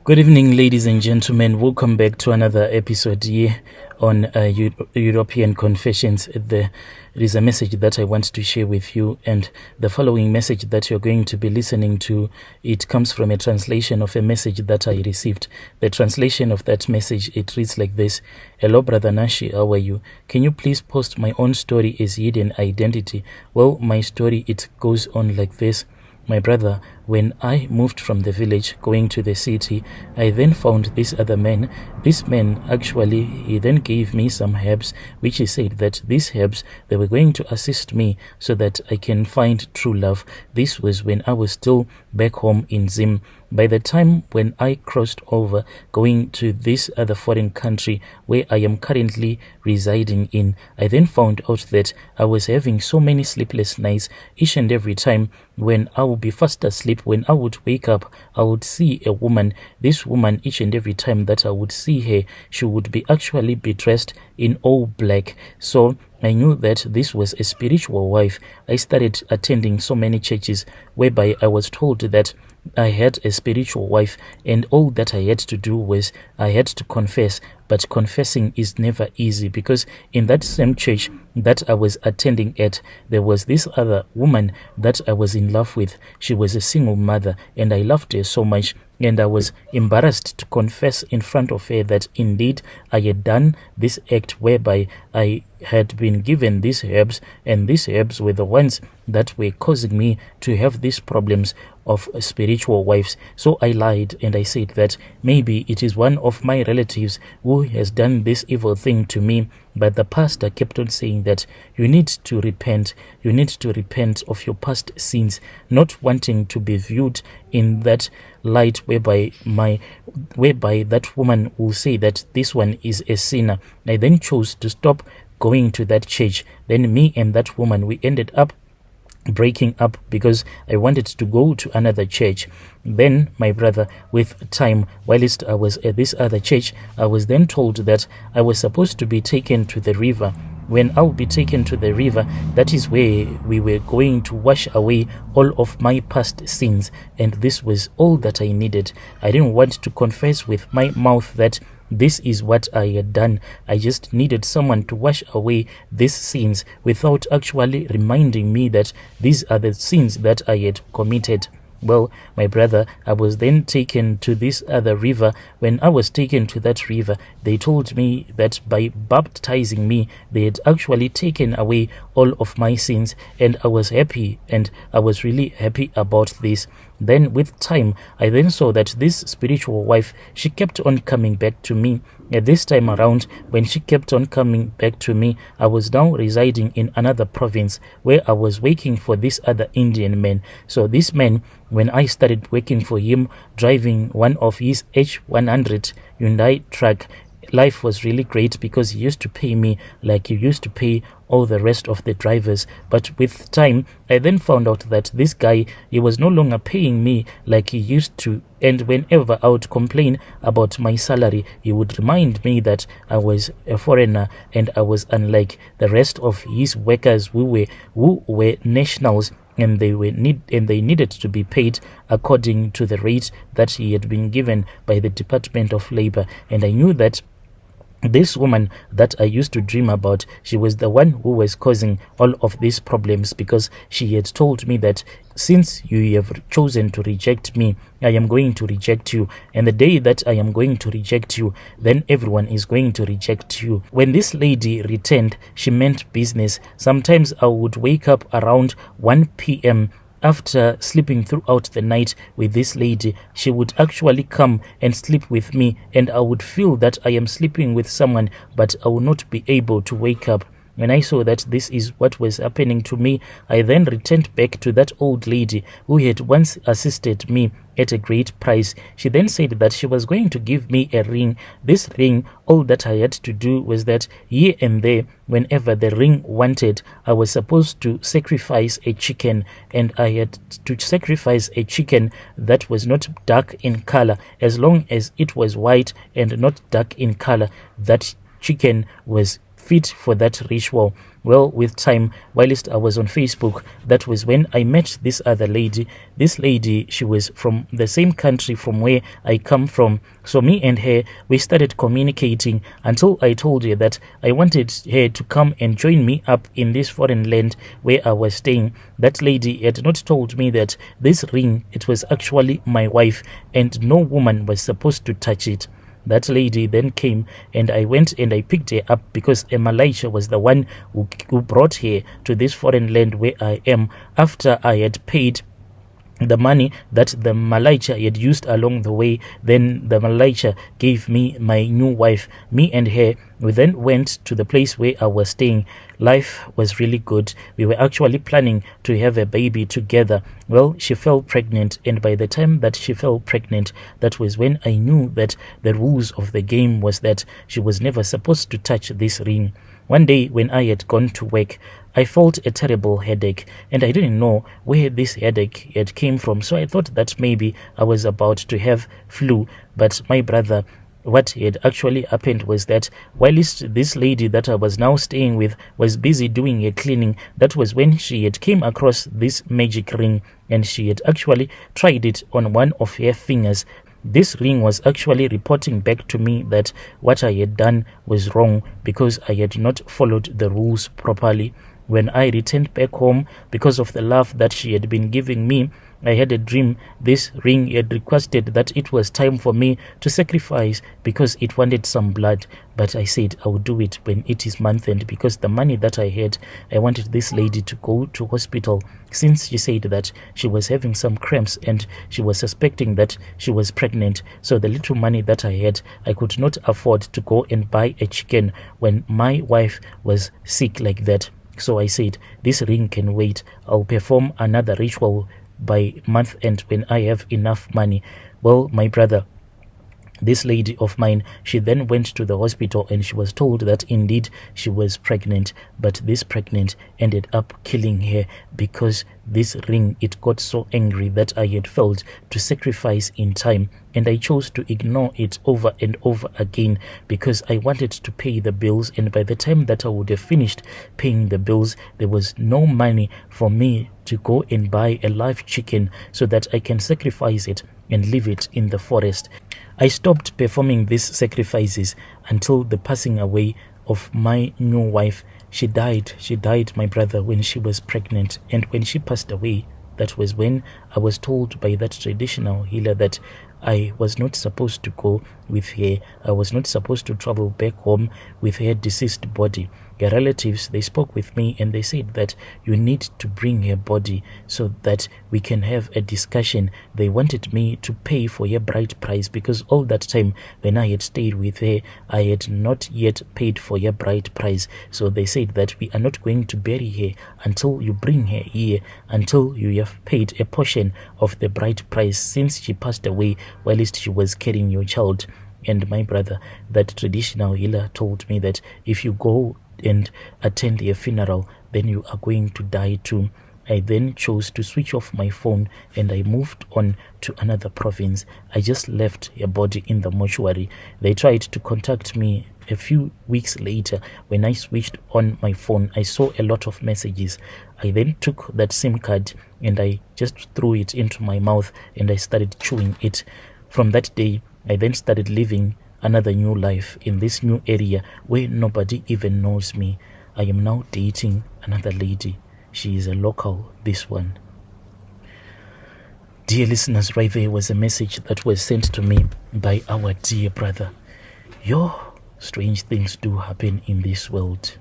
Good evening, ladies and gentlemen. Welcome back to another episode here on European Confessions. There is a message that I want to share with you, and the following message that you're going to be listening to, it comes from a translation of a message that I received. The translation of that message, it reads like this: Hello, Brother Nashi, how are you? Can you please post my own story as hidden identity? Well, my story, it goes on like this. My brother, when I moved from the village going to the city, I then found this other man. This man, actually, he then gave me some herbs, which he said that these herbs, they were going to assist me so that I can find true love. This was when I was still back home in Zim. By the time when I crossed over going to this other foreign country where I am currently residing in, I then found out that I was having so many sleepless nights. Each and every time when I would be fast asleep, when I would wake up, I would see a woman. This woman, each and every time that I would see her, she would be actually be dressed in all black. So I knew that this was a spiritual wife. I started attending so many churches whereby I was told that I had a spiritual wife, and all that I had to do was I had to confess. But confessing is never easy, because in that same church that I was attending at, there was this other woman that I was in love with. She was a single mother, and I loved her so much. And I was embarrassed to confess in front of her that indeed I had done this act whereby I had been given these herbs, and these herbs were the ones that were causing me to have these problems of spiritual wives. So I lied and I said that maybe it is one of my relatives who has done this evil thing to me. But the pastor kept on saying that you need to repent. You need to repent of your past sins, not wanting to be viewed in that light whereby that woman will say that this one is a sinner. I then chose to stop going to that church. Then me and that woman, we ended up breaking up because I wanted to go to another church. Then, my brother, with time, whilst I was at this other church, I was then told that I was supposed to be taken to the river. When I would be taken to the river, that is where we were going to wash away all of my past sins, and this was all that I needed. I didn't want to confess with my mouth that this is what I had done. I just needed someone to wash away these sins without actually reminding me that these are the sins that I had committed. Well, my brother, I was then taken to this other river. When I was taken to that river, they told me that by baptizing me, they had actually taken away all of my sins, and I was happy, and I was really happy about this. Then with time, I then saw that this spiritual wife, she kept on coming back to me. At this time around, when she kept on coming back to me, I was now residing in another province where I was working for this other Indian man. So this man, when I started working for him, driving one of his H100 Hyundai truck, life was really great because he used to pay me like he used to pay all the rest of the drivers. But with time, I then found out that this guy, he was no longer paying me like he used to. And whenever I would complain about my salary, he would remind me that I was a foreigner and I was unlike the rest of his workers who were nationals, and they needed to be paid according to the rate that he had been given by the Department of Labor. And I knew that this woman that I used to dream about, she was the one who was causing all of these problems, because she had told me that since you have chosen to reject me, I am going to reject you. And the day that I am going to reject you, then everyone is going to reject you. When this lady returned, she meant business. Sometimes I would wake up around 1 p.m. After sleeping throughout the night with this lady. She would actually come and sleep with me, and I would feel that I am sleeping with someone, but I would not be able to wake up. When I saw that this is what was happening to me, I then returned back to that old lady who had once assisted me at a great price. She then said that she was going to give me a ring. This ring, all that I had to do was that here and there, whenever the ring wanted, I was supposed to sacrifice a chicken, and I had to sacrifice a chicken that was not dark in color. As long as it was white and not dark in color, that chicken was fit for that ritual. Well, with time, whilst I was on Facebook, that was when I met this other lady. This lady, she was from the same country from where I come from. So me and her, we started communicating until I told her that I wanted her to come and join me up in this foreign land where I was staying. That lady had not told me that this ring, it was actually my wife, and no woman was supposed to touch it. That lady then came, and I went and I picked her up because Malaysia was the one who brought her to this foreign land where I am, after I had paid the money that the Malaysia had used along the way. Then the Malaysia gave me my new wife. Me and her, we then went to the place where I was staying. Life was really good. We were actually planning to have a baby together. Well, she fell pregnant, and by the time that she fell pregnant, that was when I knew that the rules of the game was that she was never supposed to touch this ring. One day when I had gone to work, I felt a terrible headache, and I didn't know where this headache had came from. So I thought that maybe I was about to have flu. But my brother, what had actually happened was that whilst this lady that I was now staying with was busy doing a cleaning, that was when she had came across this magic ring, and she had actually tried it on one of her fingers. This ring was actually reporting back to me that what I had done was wrong because I had not followed the rules properly. When I returned back home, because of the love that she had been giving me, I had a dream. This ring had requested that it was time for me to sacrifice because it wanted some blood. But I said I would do it when it is month end, because the money that I had, I wanted this lady to go to hospital, since she said that she was having some cramps and she was suspecting that she was pregnant. So the little money that I had, I could not afford to go and buy a chicken when my wife was sick like that. So I said, this ring can wait. I'll perform another ritual by month end when I have enough money. Well, my brother, this lady of mine, she then went to the hospital and she was told that indeed she was pregnant, but this pregnant ended up killing her because this ring, it got so angry that I had failed to sacrifice in time, and I chose to ignore it over and over again because I wanted to pay the bills, and by the time that I would have finished paying the bills, there was no money for me to go and buy a live chicken so that I can sacrifice it and leave it in the forest. I stopped performing these sacrifices until the passing away of my new wife. She died, my brother, when she was pregnant. And when she passed away, that was when I was told by that traditional healer that I was not supposed to go with her. I was not supposed to travel back home with her deceased body. Her relatives, they spoke with me and they said that you need to bring her body so that we can have a discussion. They wanted me to pay for her bride price because all that time when I had stayed with her, I had not yet paid for her bride price. So they said that we are not going to bury her until you bring her here, until you have paid a portion of the bride price since she passed away whilst she was carrying your child. And my brother, that traditional healer, told me that if you go and attend a funeral, then you are going to die too. I then chose to switch off my phone and I moved on to another province. I just left a body in the mortuary. They tried to contact me a few weeks later. When I switched on my phone, I saw a lot of messages. I then took that SIM card and I just threw it into my mouth and I started chewing it. From that day, I then started living another new life in this new area where nobody even knows me. I am now dating another lady. She is a local, this one. Dear listeners, right there was a message that was sent to me by our dear brother. Strange things do happen in this world.